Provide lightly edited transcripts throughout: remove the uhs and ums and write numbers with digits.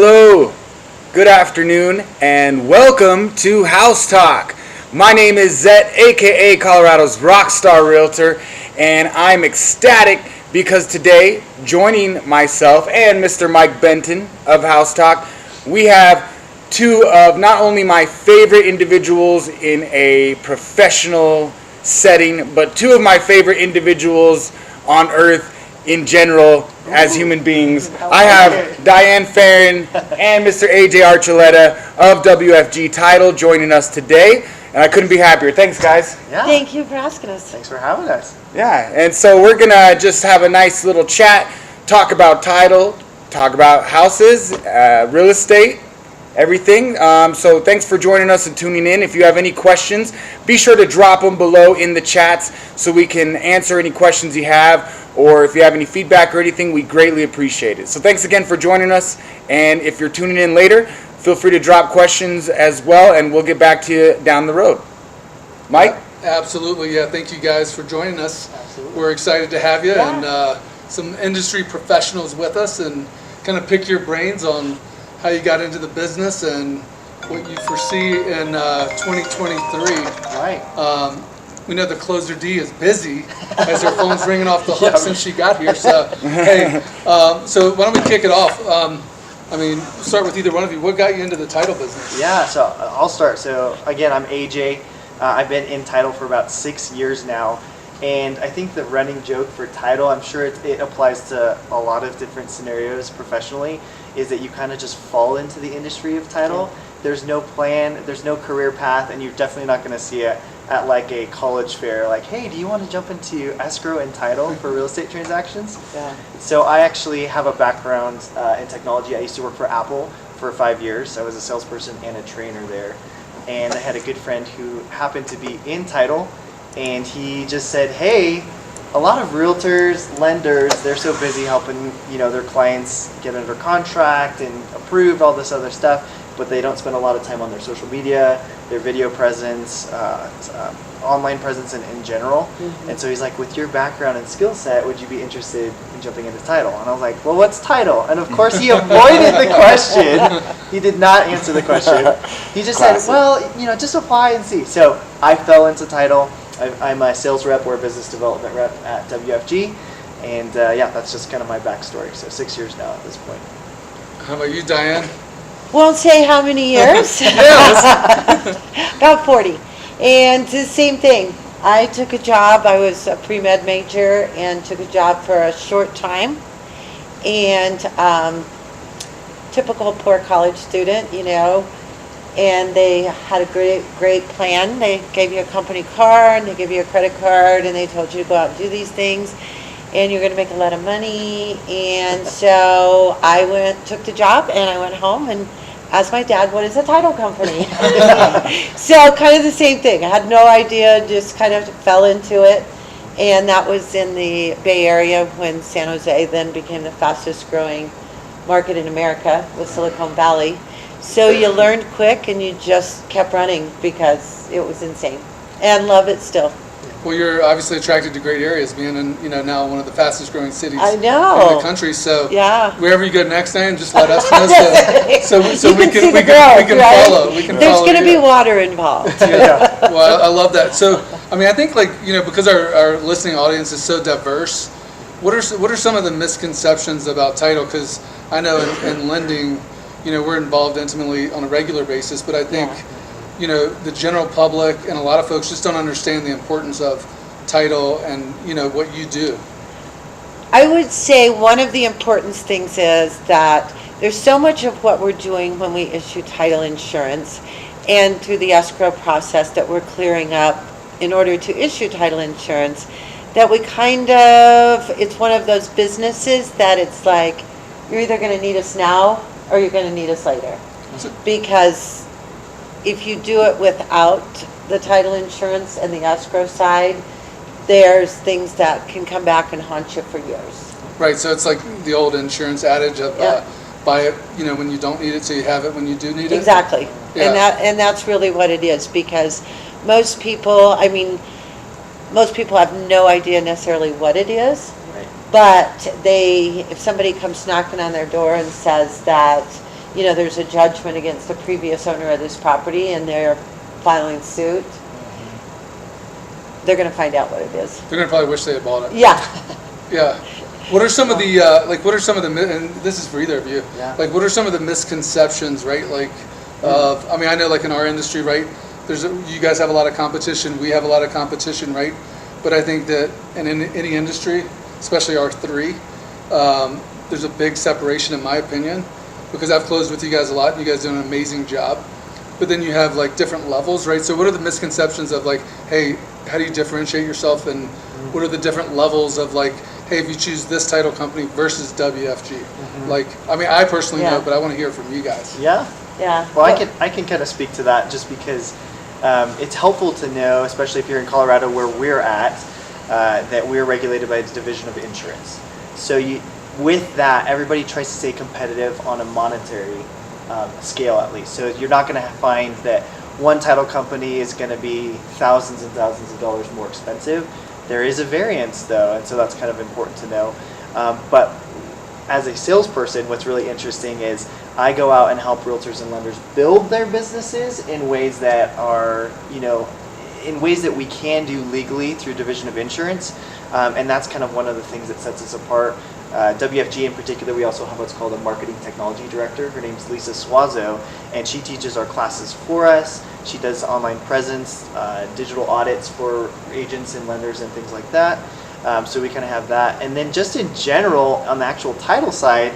hello, good afternoon, and welcome to House Talk. My name is ZET, aka Colorado's Rockstar Realtor, and I'm ecstatic because today, joining myself and Mr. Mike Benton of House Talk, we have two of not only my favorite individuals in a professional setting, but two of my favorite individuals on earth in general as human beings. I have Diane Farron and Mr. AJ Archuleta of WFG Title joining us today, and I couldn't be happier. Thanks, guys. Yeah. Thank you for asking us. Thanks for having us. Yeah, and so we're gonna just have a nice little chat, talk about title, talk about houses, real estate, everything. So thanks for joining us and tuning in. If you have any questions, be sure to drop them below in the chats so we can answer any questions you have, or if you have any feedback or anything, we greatly appreciate it. So thanks again for joining us, and if you're tuning in later, feel free to drop questions as well, and we'll get back to you down the road. Mike? Absolutely, yeah. Thank you guys for joining us. Absolutely. We're excited to have you Yeah. and some industry professionals with us, and kind of pick your brains on how you got into the business and what you foresee in 2023. Right. We know the closer D is busy as her phone's ringing off the hook since she got here. So, hey, so why don't we kick it off? Start with either one of you. What got you into the title business? Yeah, so I'll start. So again, I'm AJ. I've been in title for about 6 years now. And I think the running joke for title, I'm sure it applies to a lot of different scenarios professionally, is that you kind of just fall into the industry of title. There's no plan, there's no career path, and you're definitely not going to see it at like a college fair, like, hey, do you want to jump into escrow and title for real estate transactions? Yeah. So I actually have a background in technology. I used to work for Apple for 5 years. I was a salesperson and a trainer there. And I had a good friend who happened to be in title, and he just said, hey, a lot of realtors, lenders, they're so busy helping, their clients get under contract and approved, all this other stuff, but they don't spend a lot of time on their social media, their video presence, online presence in general. Mm-hmm. And so he's like, with your background and skill set, would you be interested in jumping into title? And I was like, well, what's title? And of course he avoided the question. He did not answer the question. He just said, well, just apply and see. So I fell into title. I'm a sales rep or a business development rep at WFG. And that's just kind of my backstory. So 6 years now at this point. How about you, Diane? Won't say how many years. About 40. And the same thing. I took a job. I was a pre-med major and took a job for a short time. And typical poor college student, and they had a great plan. They gave you a company car and they gave you a credit card and they told you to go out and do these things and you're going to make a lot of money. And so I took the job and I went home and asked my dad, what is a title company? So kind of the same thing. I had no idea, just kind of fell into it. And that was in the Bay Area when San Jose then became the fastest growing market in America with Silicon Valley. So you learned quick and you just kept running because it was insane. And love it still. Well, you're obviously attracted to great areas, being in, now one of the fastest growing cities I know. in the country. So yeah. Wherever you go next time, just let us know so we can right? follow. There's going to be water involved. Yeah. Well, I love that. So, I think because our listening audience is so diverse, what are some of the misconceptions about title? Because I know in lending, we're involved intimately on a regular basis, but I think, the general public and a lot of folks just don't understand the importance of title and, what you do. I would say one of the important things is that there's so much of what we're doing when we issue title insurance and through the escrow process that we're clearing up in order to issue title insurance that it's one of those businesses that it's like, you're either going to need us now or you're going to need us later. Because if you do it without the title insurance and the escrow side, there's things that can come back and haunt you for years. Right, so it's like the old insurance adage of buy it, when you don't need it, so you have it when you do need it. Exactly. Yeah. And that's really what it is, because most people have no idea necessarily what it is. Right. But if somebody comes knocking on their door and says that, there's a judgment against the previous owner of this property and they're filing suit, they're going to find out what it is. They're gonna probably wish they had bought it. Yeah. Yeah. What are some of the and this is for either of you. Yeah. Like, what are some of the misconceptions, right? Like, I know, like in our industry, right? You guys have a lot of competition. We have a lot of competition, right? But I think that in any industry, especially our three, there's a big separation, in my opinion, because I've closed with you guys a lot, and you guys do an amazing job. But then you have like different levels, right? So what are the misconceptions of like, hey, how do you differentiate yourself, and what are the different levels of like, hey, if you choose this title company versus WFG? Like, I personally know, but I want to hear from you guys. Yeah. Yeah. Well, I can kind of speak to that just because it's helpful to know, especially if you're in Colorado where we're at, that we're regulated by the Division of Insurance. So with that, everybody tries to stay competitive on a monetary scale at least. So you're not going to find that one title company is going to be thousands and thousands of dollars more expensive. There is a variance though, and so that's kind of important to know. But as a salesperson, what's really interesting is I go out and help realtors and lenders build their businesses in ways that are, in ways that we can do legally through Division of Insurance. And that's kind of one of the things that sets us apart. WFG in particular, we also have what's called a marketing technology director. Her name's Lisa Suazo, and she teaches our classes for us. She does online presence, digital audits for agents and lenders and things like that. So we kind of have that. And then just in general, on the actual title side,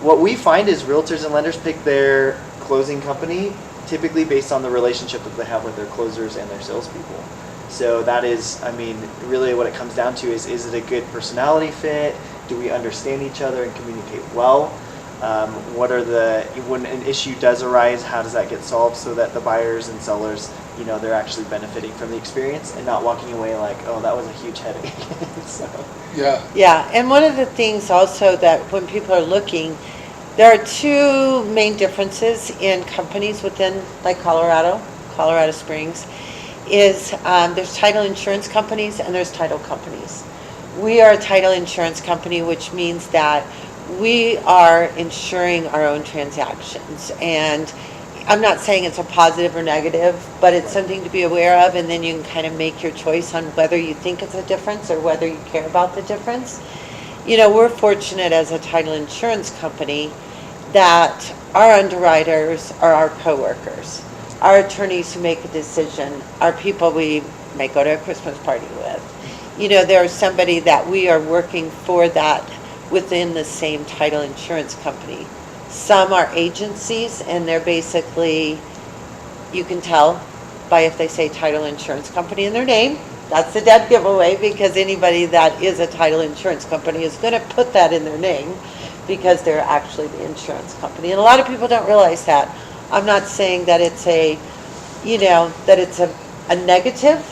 what we find is realtors and lenders pick their closing company typically based on the relationship that they have with their closers and their salespeople. So that is, really what it comes down to is it a good personality fit? Do we understand each other and communicate well? When an issue does arise, how does that get solved so that the buyers and sellers, they're actually benefiting from the experience and not walking away like, oh, that was a huge headache. So. Yeah. Yeah, and one of the things also that when people are looking, there are two main differences in companies within like Colorado Springs, is there's title insurance companies and there's title companies. We are a title insurance company, which means that we are insuring our own transactions. And I'm not saying it's a positive or negative, but it's something to be aware of, and then you can kind of make your choice on whether you think it's a difference or whether you care about the difference. We're fortunate as a title insurance company that our underwriters are our coworkers. Our attorneys who make a decision are people we may go to a Christmas party with. There's somebody that we are working for that within the same title insurance company. Some are agencies, and they're basically, you can tell by if they say title insurance company in their name. That's the dead giveaway, because anybody that is a title insurance company is going to put that in their name because they're actually the insurance company. And a lot of people don't realize that. I'm not saying that it's a negative,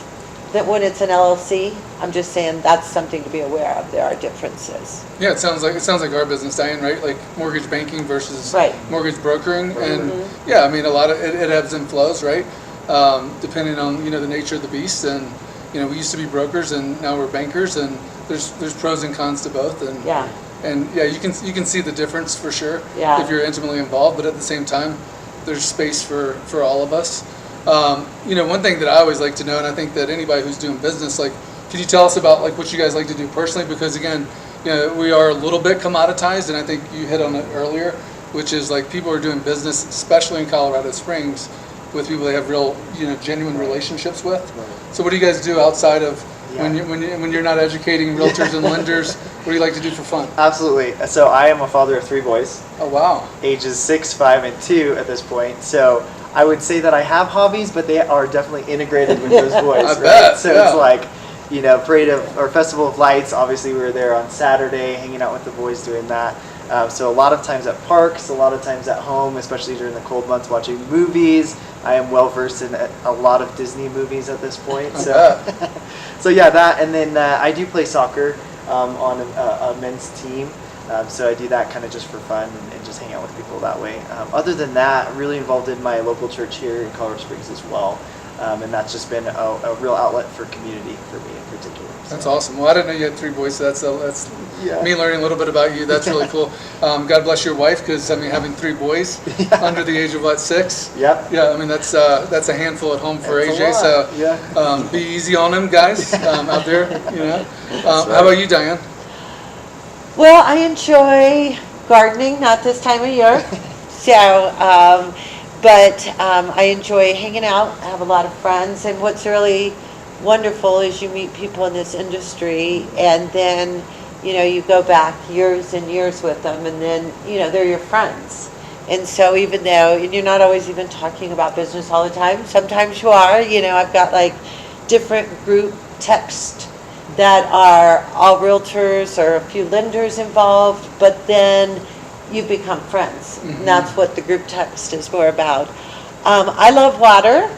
that when it's an LLC, I'm just saying that's something to be aware of. There are differences. Yeah, it sounds like our business, Diane, right? Like mortgage banking versus mortgage brokering, and yeah, a lot of it ebbs and flows, right? Depending on the nature of the beast, and we used to be brokers, and now we're bankers, and there's pros and cons to both, and you can see the difference for sure if you're intimately involved, but at the same time, there's space for all of us. One thing that I always like to know, and I think that anybody who's doing business, like, could you tell us about like what you guys like to do personally? Because again, we are a little bit commoditized, and I think you hit on it earlier, which is like people are doing business, especially in Colorado Springs, with people they have real, genuine relationships with. Right. So what do you guys do outside of when you're not educating realtors and lenders? What do you like to do for fun? Absolutely. So I am a father of 3 boys. Oh wow. Ages 6, 5, and 2 at this point. So I would say that I have hobbies, but they are definitely integrated with those boys. I bet. So it's like, Parade or Festival of Lights. Obviously, we were there on Saturday, hanging out with the boys doing that. So a lot of times at parks, a lot of times at home, especially during the cold months, watching movies. I am well versed in a lot of Disney movies at this point. So yeah, that, and then I do play soccer on a men's team. So I do that kind of just for fun and just hang out with people that way. Other than that, I'm really involved in my local church here in Colorado Springs as well. And that's just been a real outlet for community for me in particular. That's awesome. Well, I didn't know you had 3 boys, so that's Yeah. me learning a little bit about you. That's really cool. God bless your wife, because I mean, having 3 boys under the age of what, 6? Yep. Yeah, I mean that's a handful at home for That's a AJ. lot. So Yeah. be easy on him, guys, out there. You know. That's How about you, Diane? Well, I enjoy gardening, not this time of year. So, but I enjoy hanging out. I have a lot of friends, and what's really wonderful is you meet people in this industry, and then you go back years and years with them, and then they're your friends. And so even though you're not always even talking about business all the time, sometimes you are. I've got like different group texts that are all realtors or a few lenders involved, but then you become friends. And that's what the group text is more about. I love water,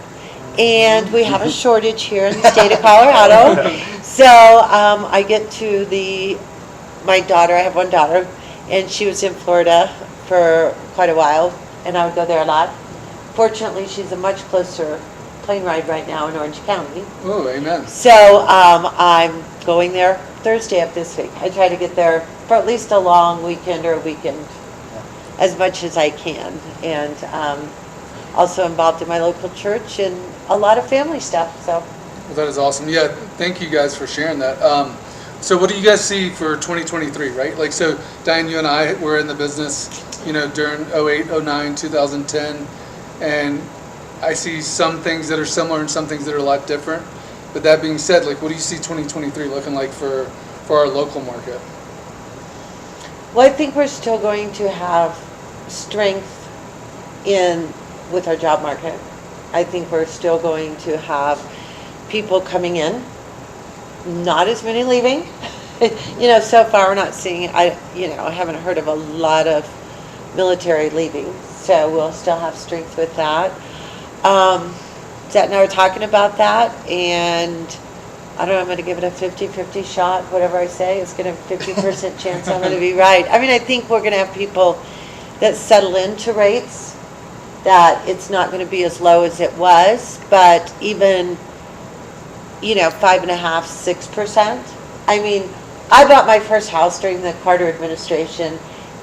and we have a shortage here in the state of Colorado. So I get to my daughter, I have one daughter, and she was in Florida for quite a while, and I would go there a lot. Fortunately, she's a much closer plane ride right now in Orange County. Oh, amen. So I'm going there Thursday of this week. I try to get there for at least a long weekend or a weekend as much as I can. And also involved in my local church and a lot of family stuff. So. Well, that is awesome. Yeah, thank you guys for sharing that. So what do you guys see for 2023, right? Like, so Diane, you and I were in the business, during 08, 09, 2010, and I see some things that are similar and some things that are a lot different. But that being said, like, what do you see 2023 looking like for our local market? Well, I think we're still going to have strength with our job market. I think we're still going to have people coming in, not as many leaving. So far we're not seeing, I haven't heard of a lot of military leaving. So we'll still have strength with that. Zet and I were talking about that, and I don't know, I'm going to give it a 50-50 shot. Whatever I say, it's going to have a 50% chance I'm going to be right. I mean, I think we're going to have people that settle into rates, that it's not going to be as low as it was, but even, 5.5%, 6%. I mean, I bought my first house during the Carter administration,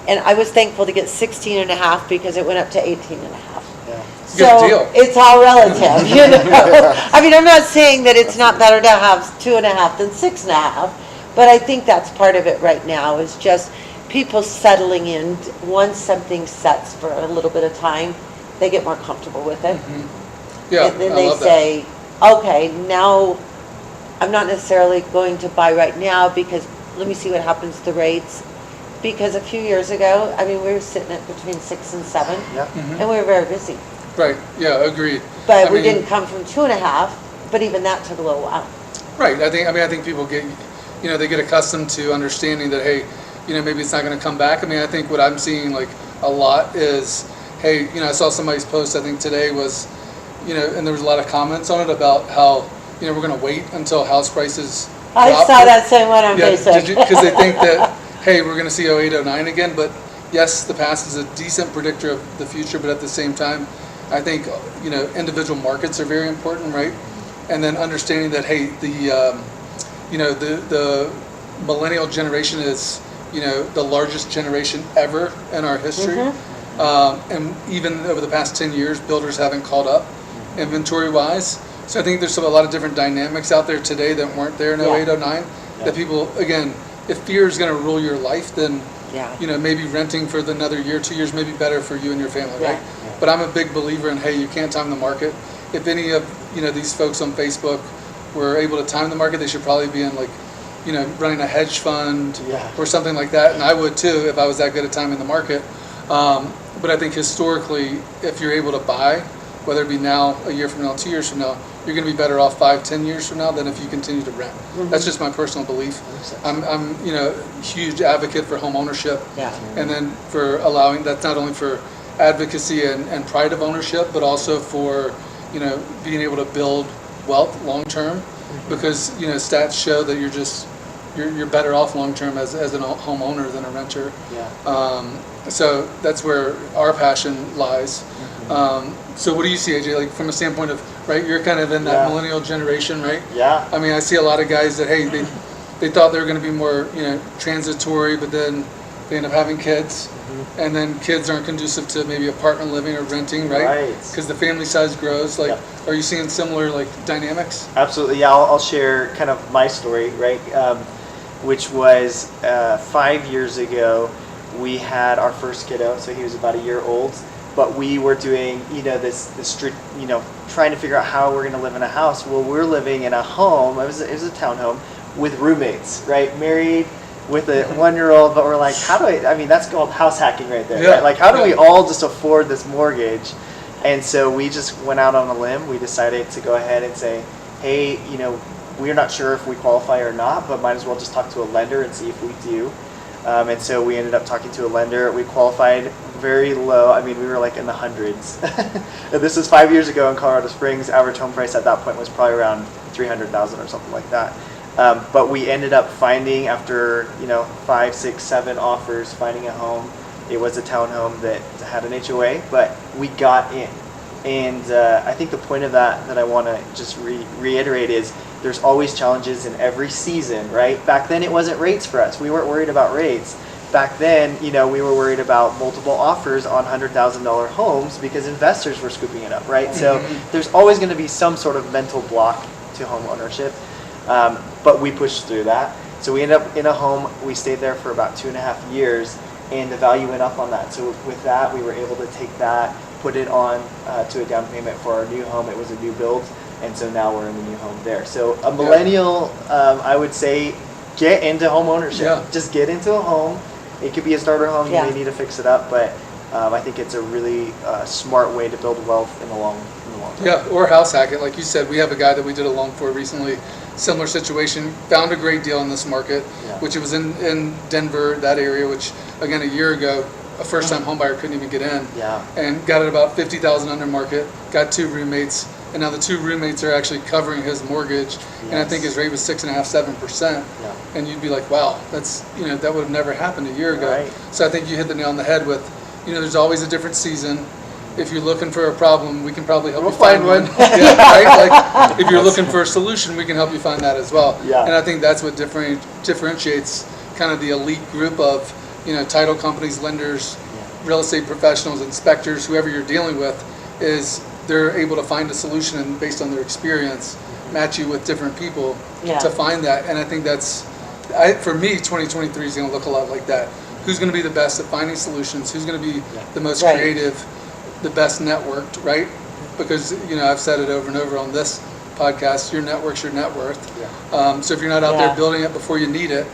and I was thankful to get 16.5 because it went up to 18.5. Yeah. So Good deal. it's all relative, I mean, I'm not saying that it's not better to have 2.5 than 6.5, but I think that's part of it right now is just people settling in. Once something sets for a little bit of time, they get more comfortable with it. Yeah, And then I they love that. say, okay, now I'm not necessarily going to buy right now because let me see what happens to the rates. Because a few years ago, I mean, we were sitting at between 6 and 7, Yeah. and we were very busy. Right. Yeah. Agreed. But I we mean, didn't come from 2.5, but even that took a little while. Right. I think people get, they get accustomed to understanding that, hey, maybe it's not going to come back. I mean, I think what I'm seeing like a lot is, hey, I saw somebody's post, I think today was, and there was a lot of comments on it about how, we're going to wait until house prices I drop. saw that same one on Yeah, Facebook. because they think that, hey, we're going to see 08, 09 again. But yes, the past is a decent predictor of the future. But at the same time, I think, individual markets are very important, right? And then understanding that, hey, the millennial generation is, the largest generation ever in our history. And even over the past 10 years, builders haven't caught up inventory-wise. So I think there's a lot of different dynamics out there today that weren't there in 08, 09, that people, again, if fear is going to rule your life, then, maybe renting for another year, 2 years may be better for you and your family, right? Yeah. But I'm a big believer in, hey, you can't time the market. If any of, these folks on Facebook were able to time the market, they should probably be in like, running a hedge fund or something like that. And I would too, if I was that good at timing the market. But I think historically, if you're able to buy, whether it be now, a year from now, 2 years from now, you're going to be better off 5-10 years from now than if you continue to rent. That's just my personal belief. I'm huge advocate for home ownership. Yeah. And then for allowing, that's not only for advocacy and pride of ownership, but also for, being able to build wealth long term, because, stats show that you're better off long term as a homeowner than a renter. Yeah. So that's where our passion lies. So what do you see, AJ, like from a standpoint of, right, you're kind of in that Yeah. millennial generation, right? Yeah. I mean, I see a lot of guys that, hey, they thought they were going to be more, transitory, but then they end up having kids, and then kids aren't conducive to maybe apartment living or renting, right? Right. Because the family size grows. Like, Yep. are you seeing similar like dynamics? Absolutely. Yeah, I'll share kind of my story, right? Which was 5 years ago, we had our first kiddo, so he was about a year old. But we were doing, this trying to figure out how we're going to live in a house. Well, we're living in a home. It was a townhome with roommates, right? Married with a 1-year-old, but we're like, that's called house hacking right there, Yeah. right? Like, how do we all just afford this mortgage? And so we just went out on a limb. We decided to go ahead and say, hey, we're not sure if we qualify or not, but might as well just talk to a lender and see if we do. And so we ended up talking to a lender. We qualified very low. I mean, we were like in the hundreds. This was 5 years ago in Colorado Springs. Average home price at that point was probably around $300,000 or something like that. But we ended up finding, after 5, 6, 7 offers, finding a home. It was a townhome that had an HOA, but we got in. And I think the point of that I want to just reiterate is there's always challenges in every season, right? Back then it wasn't rates for us. We weren't worried about rates. Back then, we were worried about multiple offers on $100,000 homes because investors were scooping it up, right? So there's always going to be some sort of mental block to home ownership. But we pushed through that. So we ended up in a home. We stayed there for about 2.5 years, and the value went up on that. So with that, we were able to take that, put it on to a down payment for our new home. It was a new build, and so now we're in the new home there. So a millennial, I would say, get into home ownership. Yeah. Just get into a home. It could be a starter home. Yeah. You may need to fix it up, but I think it's a really smart way to build wealth in the long term. Yeah, or house hack it. Like you said, we have a guy that we did a loan for recently, similar situation, found a great deal in this market, Yeah. which it was in Denver, that area, which again, a year ago, a first-time home buyer couldn't even get in. Yeah. And got it about $50,000 under market, got 2 roommates, and now the 2 roommates are actually covering his mortgage, and I think his rate was 6.5%, 7%. Yeah. And you'd be like, wow, that's, that would have never happened a year ago. Right. So I think you hit the nail on the head with, there's always a different season. If you're looking for a problem, we can probably help We'll you find find one. one. Yeah, right? Like, if you're looking for a solution, we can help you find that as well. Yeah. And I think that's what differentiates kind of the elite group of, title companies, lenders, real estate professionals, inspectors, whoever you're dealing with, is they're able to find a solution and based on their experience, match you with different people Yeah. to find that. And I think for me, 2023 is going to look a lot like that. Who's going to be the best at finding solutions? Who's going to be the most Right. creative, the best networked, right? Because, I've said it over and over on this podcast, your network's your net worth. Yeah. So if you're not out Yeah. there building it before you need it,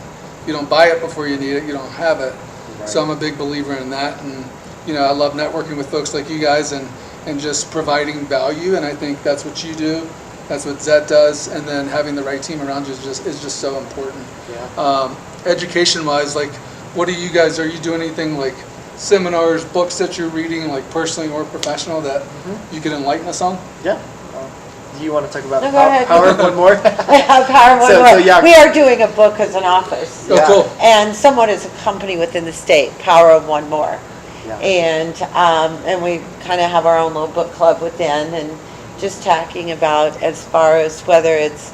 you don't buy it before you need it, you don't have it. Right. So I'm a big believer in that. And, I love networking with folks like you guys and just providing value. And I think that's what you do. That's what ZET does. And then having the right team around you is just so important. Yeah. Education-wise, like, are you doing anything like seminars, books that you're reading, like personally or professional, that you could enlighten us on? Yeah. Do you want to talk about No, go ahead. Power of One More? I have Power One So- More. so, yeah. We are doing a book as an office. Oh, Yeah. cool. And somewhat as a company within the state, Power of One More. Yeah. And we kind of have our own little book club within, and just talking about as far as whether it's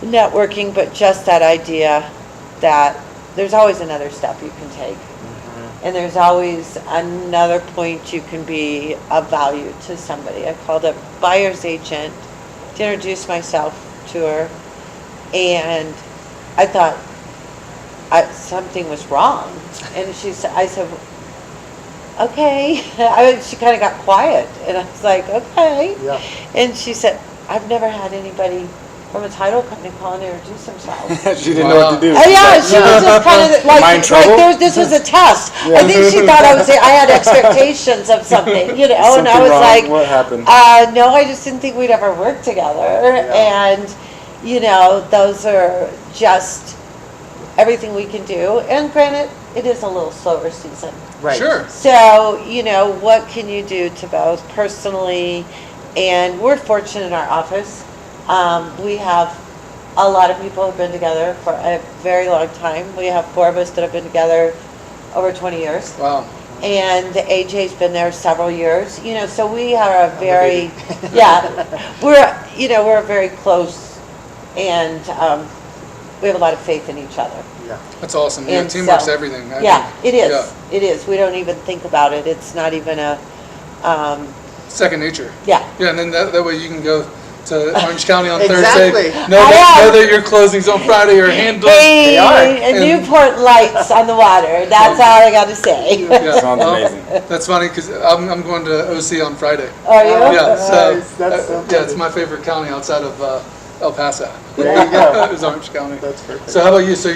networking, but just that idea that there's always another step you can take. And there's always another point you can be of value to somebody. I called a buyer's agent to introduce myself to her, and I thought something was wrong. And I said, okay. She kind of got quiet, and I was like, okay. Yeah. And she said, I've never had anybody from a title company call and introduce themselves. She didn't know what to do. Oh, yeah, she was just kind of Am I in trouble? this was a test. I think she thought I had expectations of something, and I Something was wrong. like, What happened? no, I just didn't think we'd ever work together. And, those are just everything we can do. And granted, it is a little slower season. Right. Sure. So, what can you do to both personally, and we're fortunate in our office. We have a lot of people who have been together for a very long time. We have 4 of us that have been together over 20 years. Wow. And AJ's been there several years, so we are a very, baby. we're very close, and we have a lot of faith in each other. Yeah. That's awesome. Yeah, And teamwork's so- everything. Yeah, it is. Yeah. It is. We don't even think about it. It's not even Second nature. yeah. Yeah, and then that way you can go to Orange County on Exactly. Thursday. Know that your closings on Friday are handled. Hey, are. and Newport lights on the water. That's all I got to say. Yeah. Sounds amazing. That's funny because I'm going to OC on Friday. Are you? Yeah, so Nice. That's so yeah, it's funny. my favorite county outside of El Paso. There you go. Is Orange County. That's perfect. So how about you? So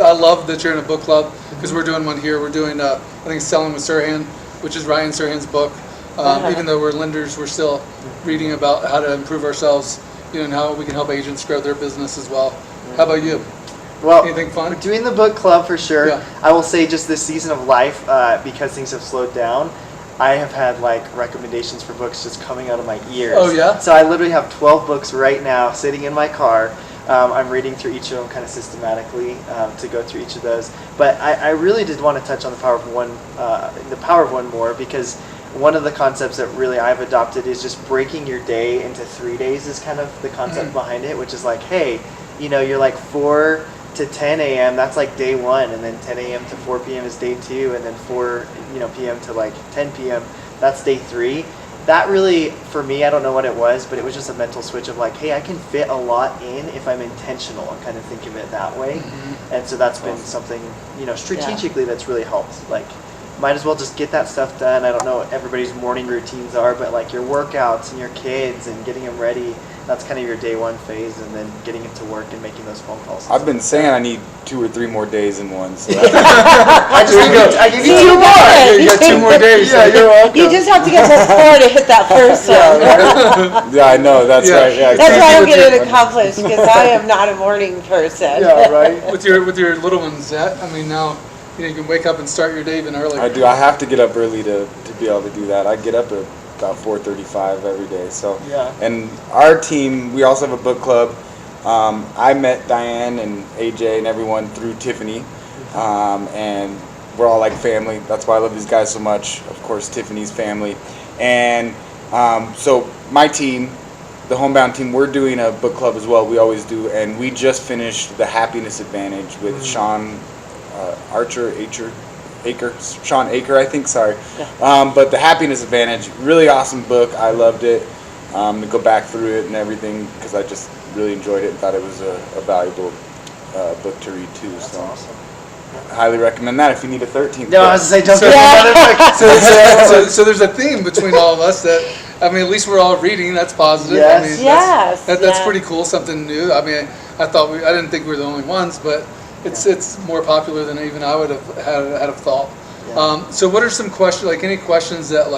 I love that you're in a book club because we're doing one here. We're doing I think Selling with Sirhan, which is Ryan Sirhan's book. Even though we're lenders, we're still reading about how to improve ourselves, and how we can help agents grow their business as well. How about you? Well, Anything fun? we're doing the book club for sure. Yeah. I will say just this season of life, because things have slowed down, I have had like recommendations for books just coming out of my ears. Oh, yeah? So I literally have 12 books right now sitting in my car. I'm reading through each of them kind of systematically to go through each of those. But I really did want to touch on the power of one more, because one of the concepts that really I've adopted is just breaking your day into 3 days is kind of the concept behind it, which is like, hey, you're like 4 to 10 a.m., that's like day 1, and then 10 a.m. to 4 p.m. is day 2, and then 4 p.m. to like 10 p.m., that's day 3. That really, for me, I don't know what it was, but it was just a mental switch of like, hey, I can fit a lot in if I'm intentional and kind of think of it that way. And so that's been something, strategically that's really helped. Like, might as well just get that stuff done. I don't know what everybody's morning routines are, but like your workouts and your kids and getting them ready, that's kind of your day 1 phase, and then getting into work and making those phone calls. I've been saying I need 2 or 3 more days in one. So I give you See, 2 more. Yeah, you got 2 more days. Yeah, you're welcome. You just have to get to 4 to hit that first one. yeah, I know. That's Yeah. right. Yeah, That's why I don't get exactly. it accomplished, because I am not a morning person. Yeah, right. With your little ones, now you can wake up and start your day even earlier. I do. I have to get up early to be able to do that. I get up at about 4:35 every day. So Yeah. And our team, we also have a book club. I met Diane and AJ and everyone through Tiffany, and we're all like family. That's why I love these guys so much. Of course, Tiffany's family, and so my team, the Homebound team, we're doing a book club as well. We always do, and we just finished The Happiness Advantage with Sean Sean Aker, I think. Sorry, but The Happiness Advantage, really awesome book. I loved it. To go back through it and everything, because I just really enjoyed it and thought it was a valuable book to read too. That's So awesome. highly recommend that if you need a 13th. No, I was book. going to say, don't get another book. So there's a theme between all of us that, at least we're all reading. That's positive. Yes. Yes, That's yeah. pretty cool. Something new. I didn't think we were the only ones, but it's more popular than even I would have had thought. Yeah. So what are some questions? Like any questions that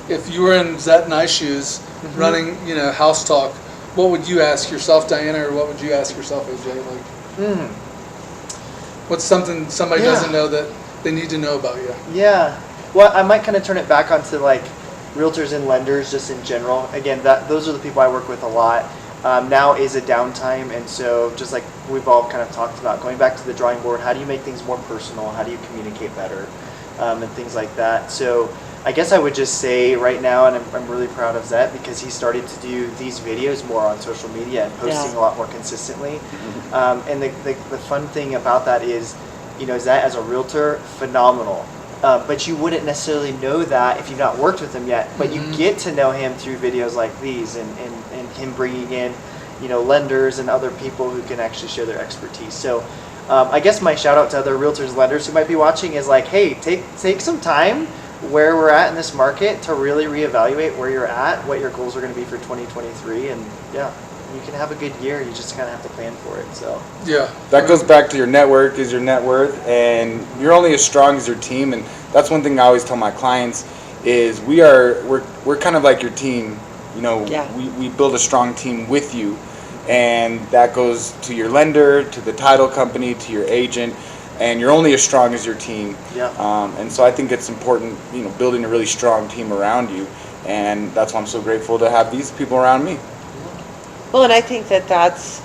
if you were in ZET and I's shoes, running House Talk, what would you ask yourself, Diana, or what would you ask yourself, AJ? What's something somebody doesn't know that they need to know about you? Yeah. Well, I might kind of turn it back onto like realtors and lenders just in general. Again, those are the people I work with a lot. Now is a downtime, and so just like we've all kind of talked about, going back to the drawing board, how do you make things more personal? How do you communicate better? And things like that. So I guess I would just say right now, and I'm really proud of ZET because he started to do these videos more on social media and posting a lot more consistently. And the fun thing about that is, ZET as a realtor, phenomenal. But you wouldn't necessarily know that if you've not worked with him yet. But you get to know him through videos like these, and him bringing in, lenders and other people who can actually share their expertise. So I guess my shout out to other realtors and lenders who might be watching is like, hey, take some time where we're at in this market to really reevaluate where you're at, what your goals are going to be for 2023, and you can have a good year. You just kind of have to plan for it. So That goes back to your network is your net worth, and you're only as strong as your team. And that's one thing I always tell my clients is we're kind of like your team. We build a strong team with you, and that goes to your lender, to the title company, to your agent. And you're only as strong as your team. And so I think it's important, building a really strong team around you. And that's why I'm so grateful to have these people around me. Well, and I think that's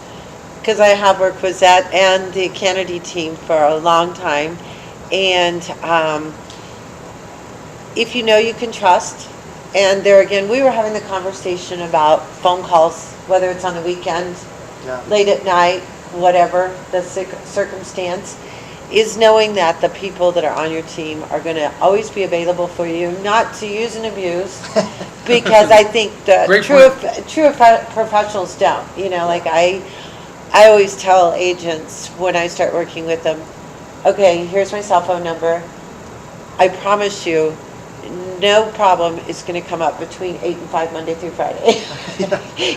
because I have worked with ZET and the Kennedy team for a long time. And if you know you can trust, and there again, we were having the conversation about phone calls, whether it's on the weekend, Yeah. late at night, whatever the circumstance, is knowing that the people that are on your team are going to always be available for you, not to use and abuse, because I think the Great true professionals don't. You know, like I always tell agents when I start working with them, okay, here's my cell phone number. I promise you, no problem is going to come up between 8 and 5 Monday through Friday.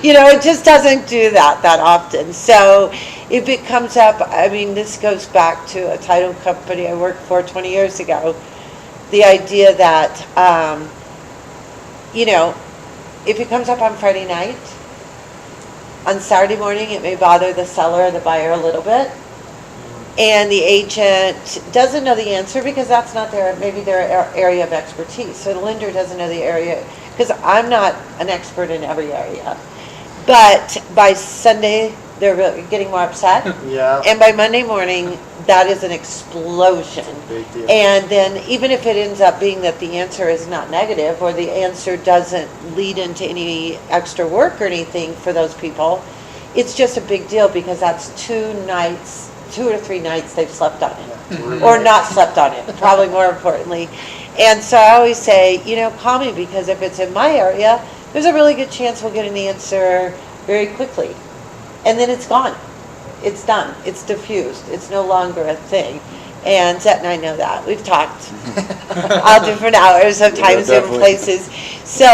You know, it just doesn't do that often. So if it comes up, I mean, this goes back to a title company I worked for 20 years ago. The idea that, you know, if it comes up on Friday night, on Saturday morning, it may bother the seller or the buyer a little bit. And the agent doesn't know the answer because that's not maybe their area of expertise. So the lender doesn't know the area, because I'm not an expert in every area. But by Sunday, they're really getting more upset. Yeah. And by Monday morning, that is an explosion. Big deal. And then even if it ends up being that the answer is not negative, or the answer doesn't lead into any extra work or anything for those people, it's just a big deal, because that's 2 or 3 nights they've slept on it, or not slept on it, probably more importantly. And so I always say, you know, call me, because if it's in my area, there's a really good chance we'll get an answer very quickly. And then it's gone. It's done. It's diffused. It's no longer a thing. And Zet and I know that. We've talked all different hours of times, different places. So,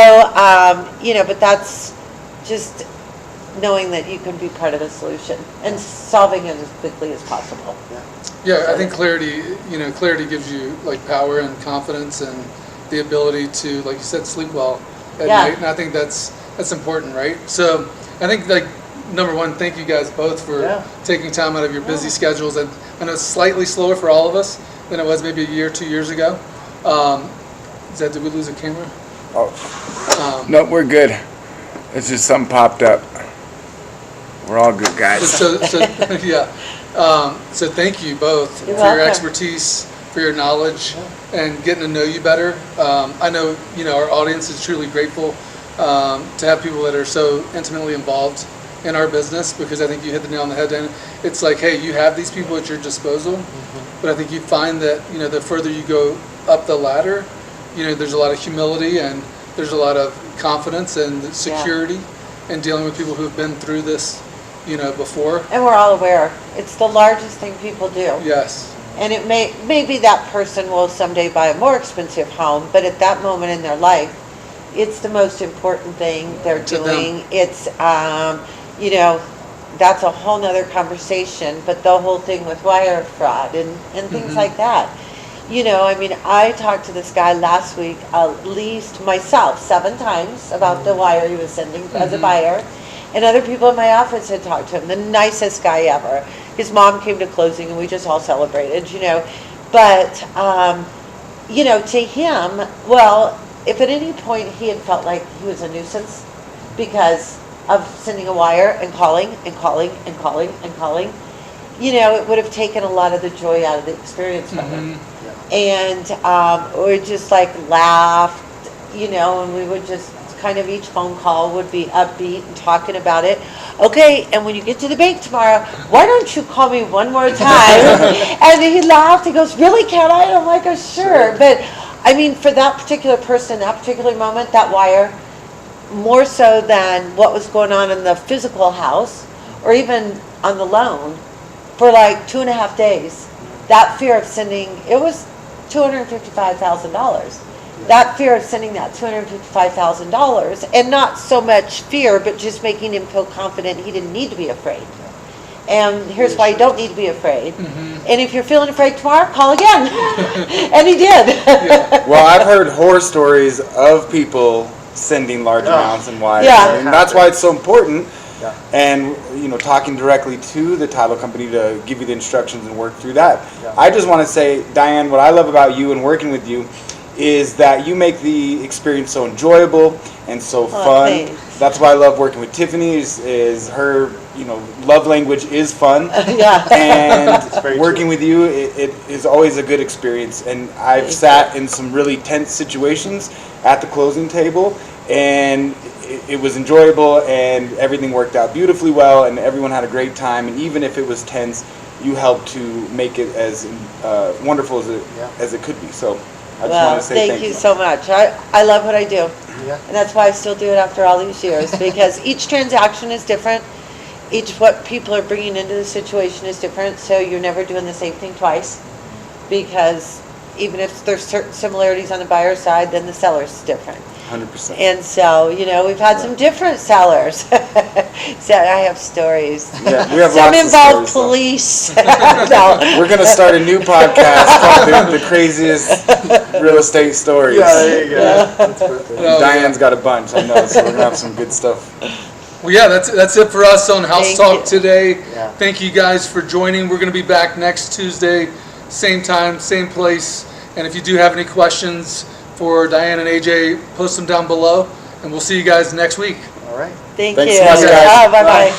you know, but that's just knowing that you can be part of the solution and solving it as quickly as possible. Yeah, I think clarity gives you like power and confidence and the ability to, like you said, sleep well at night. And I think that's important, right? So I think, like, number one, thank you guys both for taking time out of your busy schedules. And I know it's slightly slower for all of us than it was maybe a year, 2 years ago. Did we lose a camera? Nope, we're good. It's just something popped up. We're all good guys. So yeah. So thank you both for your expertise, for your knowledge, and getting to know you better. I know, you know, our audience is truly grateful to have people that are so intimately involved in our business, because I think you hit the nail on the head. And it's like, hey, you have these people at your disposal, but I think you find that, you know, the further you go up the ladder, you know, there's a lot of humility and there's a lot of confidence and security in dealing with people who've been through this, you know, before. And we're all aware. It's the largest thing people do. Yes. And it maybe that person will someday buy a more expensive home, but at that moment in their life, it's the most important thing they're doing. It's, you know, that's a whole nother conversation, but the whole thing with wire fraud and things like that. You know, I mean, I talked to this guy last week, at least myself, 7 times about the wire he was sending as a buyer. And other people in my office had talked to him, the nicest guy ever. His mom came to closing and we just all celebrated, you know. But, you know, to him, well, if at any point he had felt like he was a nuisance because of sending a wire and calling and calling and calling and calling, you know, it would have taken a lot of the joy out of the experience from him. And we just like laughed, you know, and we would just kind of, each phone call would be upbeat and talking about it. Okay, and when you get to the bank tomorrow, why don't you call me one more time? And he laughed. He goes, really, can I? And I'm like, oh, sure. But I mean, for that particular person, that particular moment, that wire, more so than what was going on in the physical house or even on the loan, for like 2.5 days, that fear of sending, it was $255,000. That fear of sending that $255,000, and not so much fear, but just making him feel confident he didn't need to be afraid. And here's why you don't need to be afraid. And if you're feeling afraid tomorrow, call again. And he did. Well, I've heard horror stories of people sending large amounts in wires. And that's why it's so important. And, you know, talking directly to the title company to give you the instructions and work through that. I just want to say, Diane, what I love about you and working with you is that you make the experience so enjoyable and so fun. Thanks. That's why I love working with Tiffany, is her love language is fun. Yeah. And very working true. with you, it is always a good experience. And I've sat in some really tense situations at the closing table, and it was enjoyable, and everything worked out beautifully well, and everyone had a great time. And even if it was tense, you helped to make it as wonderful as it could be. So I just want to say thank you so much. I love what I do. Yeah. And that's why I still do it after all these years, because each transaction is different. What people are bringing into the situation is different, so you're never doing the same thing twice. Because even if there's certain similarities on the buyer's side, then the seller's different. 100%. And so, we've had some different sellers. So I have stories. Yeah, we have Some lots of involve stories, so. police. No. We're going to start a new podcast called the Craziest Real Estate Stories. Yeah, there you go. That's perfect. Oh, Diane's got a bunch, I know, so we're going to have some good stuff. Well, yeah, that's it for us on House Thank Talk you. today. Yeah. Thank you guys for joining. We're going to be back next Tuesday, same time, same place. And if you do have any questions for Diane and AJ, post them down below, and we'll see you guys next week. All right. Thank Thanks you. so much, guys. Bye-bye.